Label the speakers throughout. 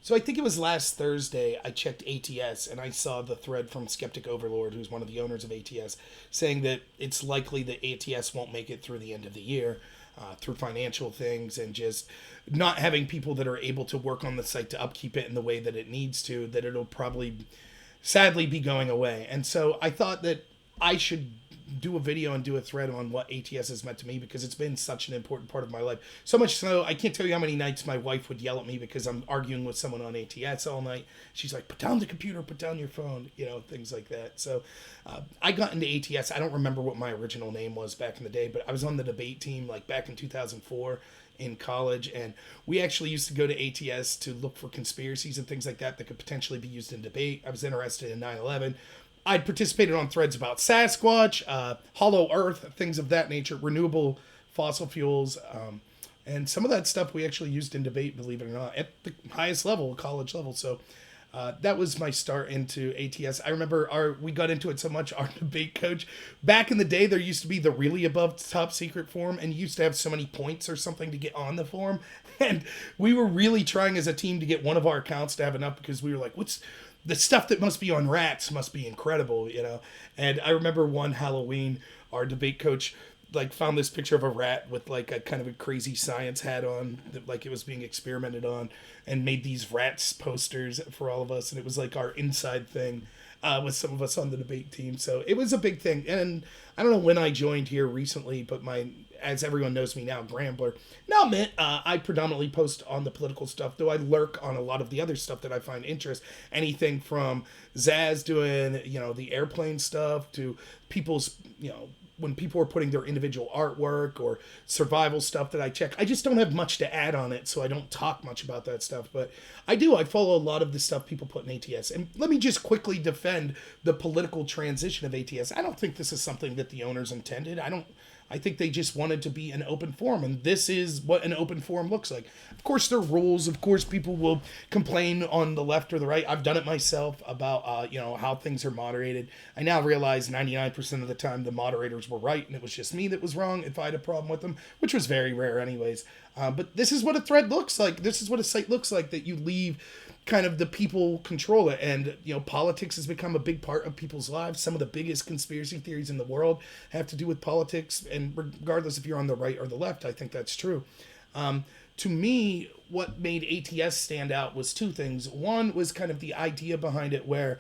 Speaker 1: So I think it was last Thursday I checked ATS and I saw the thread from Skeptic Overlord, who's one of the owners of ATS, saying that it's likely that ATS won't make it through the end of the year through financial things and just not having people that are able to work on the site to upkeep it in the way that it needs to, that it'll probably sadly be going away. And so I thought that I should do a video and do a thread on what ATS has meant to me because it's been such an important part of my life. So much so, I can't tell you how many nights my wife would yell at me because I'm arguing with someone on ATS all night. She's like, put down the computer, put down your phone, things like that. So I got into ATS. I don't remember what my original name was back in the day, but I was on the debate team like back in 2004 in college, and we actually used to go to ATS to look for conspiracies and things like that that could potentially be used in debate. I was interested in 9/11. I'd participated on threads about Sasquatch, Hollow Earth, things of that nature, renewable fossil fuels, and some of that stuff we actually used in debate, believe it or not, at the highest level, college level. So that was my start into ATS. I remember we got into it so much. Our debate coach, back in the day, there used to be the really above top secret forum, and you used to have so many points or something to get on the forum. And we were really trying as a team to get one of our accounts to have enough because we were like, what's the stuff that must be on rats must be incredible. And I remember one Halloween, our debate coach like found this picture of a rat with like a kind of a crazy science hat on, that, like it was being experimented on, and made these rats posters for all of us, and it was like our inside thing with some of us on the debate team. So it was a big thing, and I don't know when I joined here recently, but as everyone knows me now, Grambler. Now, admit, I predominantly post on the political stuff, though I lurk on a lot of the other stuff that I find interest. Anything from Zaz doing, the airplane stuff to people's, when people are putting their individual artwork or survival stuff that I check. I just don't have much to add on it, so I don't talk much about that stuff. But I do. I follow a lot of the stuff people put in ATS. And let me just quickly defend the political transition of ATS. I don't think this is something that the owners intended. I think they just wanted to be an open forum, and this is what an open forum looks like. Of course, there are rules. Of course, people will complain on the left or the right. I've done it myself about, how things are moderated. I now realize 99% of the time the moderators were right, and it was just me that was wrong if I had a problem with them, which was very rare anyways. But this is what a thread looks like. This is what a site looks like, that you leave kind of the people control it. And politics has become a big part of people's lives. Some of the biggest conspiracy theories in the world have to do with politics, and regardless if you're on the right or the left, I think that's true. To me, what made ATS stand out was two things. One was kind of the idea behind it, where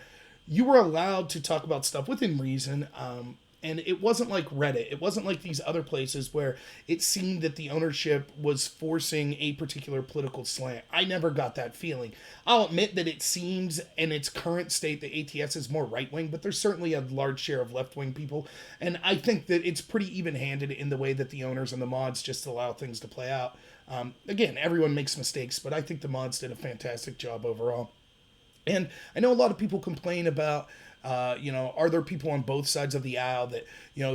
Speaker 1: you were allowed to talk about stuff within reason. And it wasn't like Reddit. It wasn't like these other places where it seemed that the ownership was forcing a particular political slant. I never got that feeling. I'll admit that it seems in its current state that ATS is more right-wing, but there's certainly a large share of left-wing people. And I think that it's pretty even-handed in the way that the owners and the mods just allow things to play out. Again, everyone makes mistakes, but I think the mods did a fantastic job overall. And I know a lot of people complain about, are there people on both sides of the aisle that,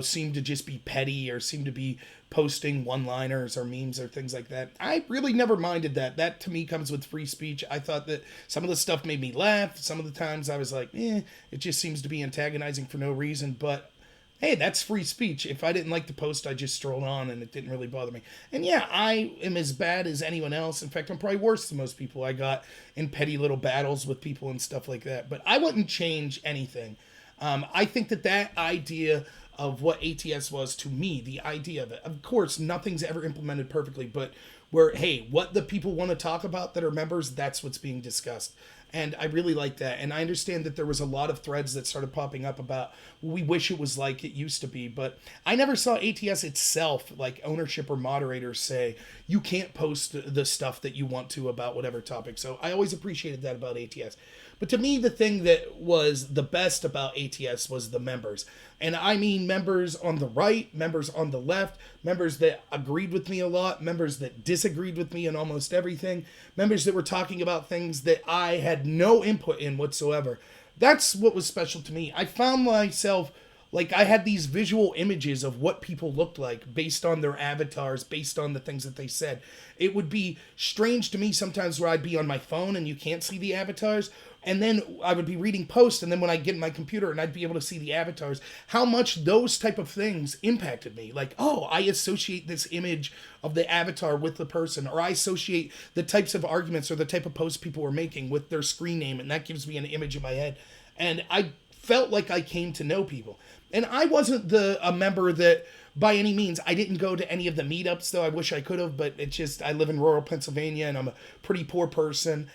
Speaker 1: seem to just be petty or seem to be posting one-liners or memes or things like that? I really never minded that. That, to me, comes with free speech. I thought that some of the stuff made me laugh. Some of the times I was like, it just seems to be antagonizing for no reason. But hey, that's free speech. If I didn't like the post, I just strolled on and it didn't really bother me. And yeah, I am as bad as anyone else. In fact, I'm probably worse than most people. I got in petty little battles with people and stuff like that. But I wouldn't change anything. I think that idea of what ATS was to me, the idea of it, of course, nothing's ever implemented perfectly, but where, hey, what the people want to talk about that are members, that's what's being discussed. And I really like that. And I understand that there was a lot of threads that started popping up about, we wish it was like it used to be. But I never saw ATS itself, like ownership or moderators, say, you can't post the stuff that you want to about whatever topic. So I always appreciated that about ATS. But to me, the thing that was the best about ATS was the members. And I mean members on the right, members on the left, members that agreed with me a lot, members that disagreed with me in almost everything, members that were talking about things that I had no input in whatsoever. That's what was special to me. I found myself Like, I had these visual images of what people looked like based on their avatars, based on the things that they said. It would be strange to me sometimes where I'd be on my phone and you can't see the avatars, and then I would be reading posts, and then when I get in my computer and I'd be able to see the avatars, how much those type of things impacted me. Like, oh, I associate this image of the avatar with the person, or I associate the types of arguments or the type of posts people were making with their screen name, and that gives me an image in my head. And I felt like I came to know people. And I wasn't a member that, by any means, I didn't go to any of the meetups, though I wish I could have, but it's just, I live in rural Pennsylvania and I'm a pretty poor person.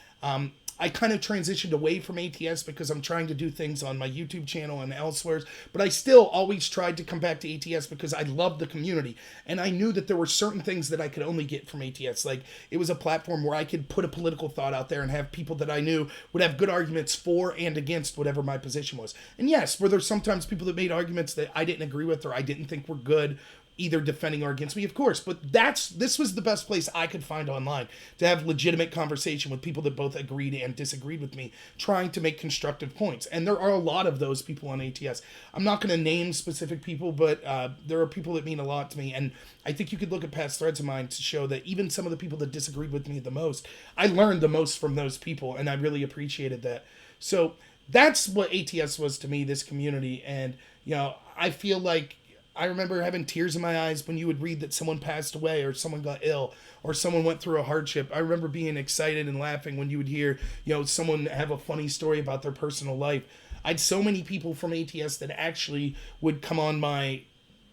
Speaker 1: I kind of transitioned away from ATS because I'm trying to do things on my YouTube channel and elsewhere, but I still always tried to come back to ATS because I loved the community, and I knew that there were certain things that I could only get from ATS. Like, it was a platform where I could put a political thought out there and have people that I knew would have good arguments for and against whatever my position was. And yes, were there sometimes people that made arguments that I didn't agree with or I didn't think were good, either defending or against me, of course, but this was the best place I could find online to have legitimate conversation with people that both agreed and disagreed with me, trying to make constructive points. And there are a lot of those people on ATS. I'm not going to name specific people, but there are people that mean a lot to me, and I think you could look at past threads of mine to show that even some of the people that disagreed with me the most, I learned the most from those people, and I really appreciated that. So that's what ATS was to me, this community. And, you know, I feel like I remember having tears in my eyes when you would read that someone passed away or someone got ill or someone went through a hardship. I remember being excited and laughing when you would hear, you know, someone have a funny story about their personal life. I had so many people from ATS that actually would come on my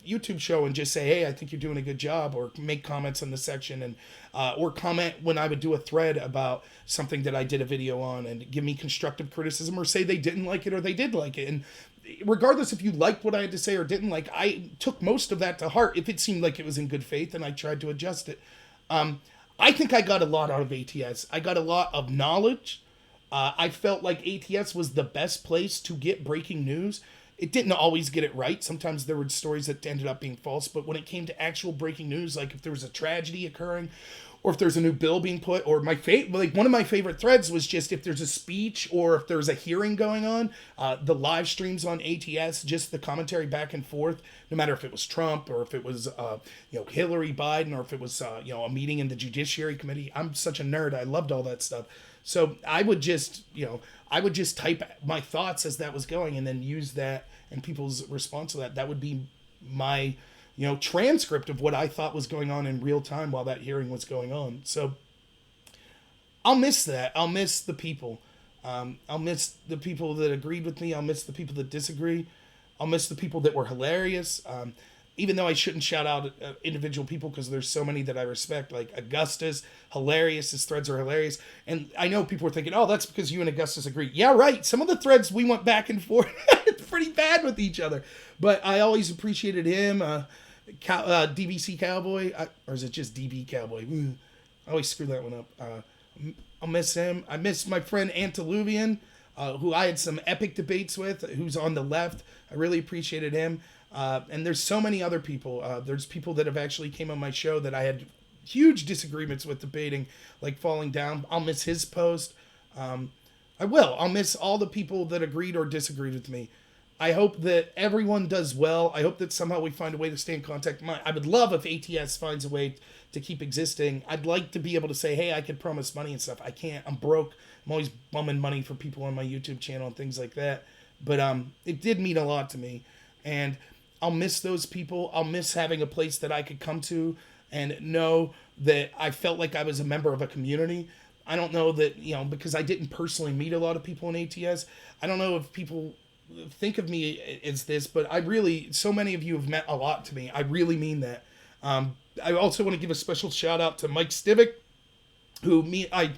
Speaker 1: YouTube show and just say, hey, I think you're doing a good job, or make comments in the section, and or comment when I would do a thread about something that I did a video on, and give me constructive criticism, or say they didn't like it or they did like it. And regardless if you liked what I had to say or didn't like, I took most of that to heart if it seemed like it was in good faith, and I tried to adjust it. I think I got a lot out of ATS. I got a lot of knowledge. I felt like ATS was the best place to get breaking news. It didn't always get it right. Sometimes there were stories that ended up being false, but when it came to actual breaking news, like if there was a tragedy occurring, or if there's a new bill being put, or one of my favorite threads was just if there's a speech or if there's a hearing going on, the live streams on ATS, just the commentary back and forth, no matter if it was Trump or if it was Hillary Biden, or if it was a meeting in the Judiciary Committee. I'm such a nerd. I loved all that stuff. So I would just type my thoughts as that was going, and then use that and people's response to that. That would be my transcript of what I thought was going on in real time while that hearing was going on. So I'll miss that. I'll miss the people. I'll miss the people that agreed with me. I'll miss the people that disagree. I'll miss the people that were hilarious. Even though I shouldn't shout out individual people because there's so many that I respect, like Augustus, hilarious. His threads are hilarious. And I know people are thinking, oh, that's because you and Augustus agree. Yeah, right. Some of the threads we went back and forth pretty bad with each other. But I always appreciated him. DBC Cowboy, or is it just DB Cowboy? I always screw that one up. I'll miss him. I miss my friend Antediluvian, who I had some epic debates with, who's on the left. I really appreciated him. And there's so many other people. There's people that have actually came on my show that I had huge disagreements with debating, like Falling Down. I'll miss his post. I'll miss all the people that agreed or disagreed with me. I hope that everyone does well. I hope that somehow we find a way to stay in contact. I would love if ATS finds a way to keep existing. I'd like to be able to say, hey, I could promise money and stuff. I can't. I'm broke. I'm always bumming money for people on my YouTube channel and things like that. But it did mean a lot to me. And I'll miss those people. I'll miss having a place that I could come to and know that I felt like I was a member of a community. I don't know that, because I didn't personally meet a lot of people in ATS, I don't know if people think of me as this, but so many of you have meant a lot to me. I really mean that. I also want to give a special shout out to Mike Stivic, who I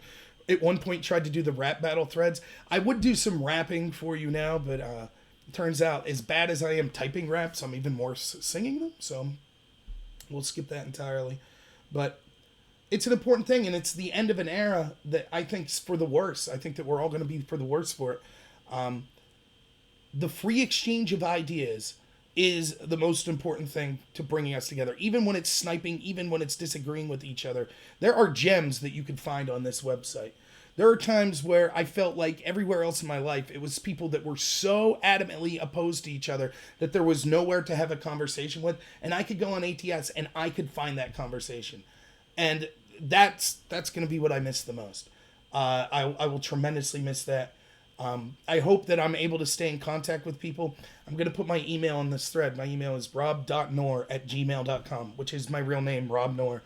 Speaker 1: at one point tried to do the rap battle threads. I would do some rapping for you now, but it turns out as bad as I am typing raps, I'm even more singing them. So we'll skip that entirely. But it's an important thing, and it's the end of an era that I think's for the worse. I think that we're all going to be for the worse for it. The free exchange of ideas is the most important thing to bringing us together. Even when it's sniping, even when it's disagreeing with each other, there are gems that you can find on this website. There are times where I felt like everywhere else in my life, it was people that were so adamantly opposed to each other that there was nowhere to have a conversation with. And I could go on ATS and I could find that conversation. And that's going to be what I miss the most. I will tremendously miss that. I hope that I'm able to stay in contact with people. I'm going to put my email in this thread. My email is rob.nor@gmail.com, which is my real name, Rob Nor.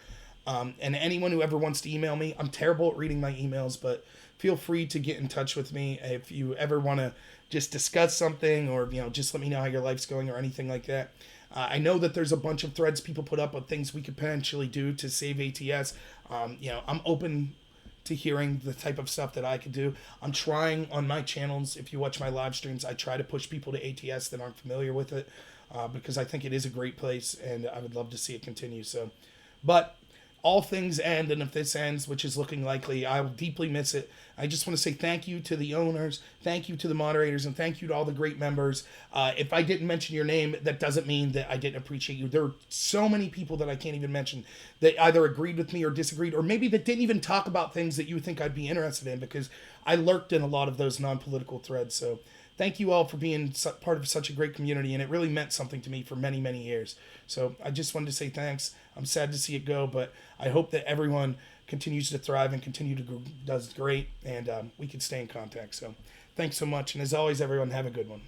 Speaker 1: And anyone who ever wants to email me, I'm terrible at reading my emails, but feel free to get in touch with me if you ever want to just discuss something, or just let me know how your life's going or anything like that. I know that there's a bunch of threads people put up of things we could potentially do to save ATS. I'm open to hearing the type of stuff that I could do. I'm trying on my channels. If you watch my live streams, I try to push people to ATS that aren't familiar with it, because I think it is a great place and I would love to see it continue. But all things end, and if this ends, which is looking likely, I will deeply miss it. I just want to say thank you to the owners, thank you to the moderators, and thank you to all the great members. If I didn't mention your name, that doesn't mean that I didn't appreciate you. There are so many people that I can't even mention that either agreed with me or disagreed, or maybe that didn't even talk about things that you would think I'd be interested in, because I lurked in a lot of those non-political threads. So thank you all for being part of such a great community, and it really meant something to me for many, many years. So I just wanted to say thanks. I'm sad to see it go, but I hope that everyone continues to thrive and does great, and we can stay in contact. So thanks so much, and as always, everyone, have a good one.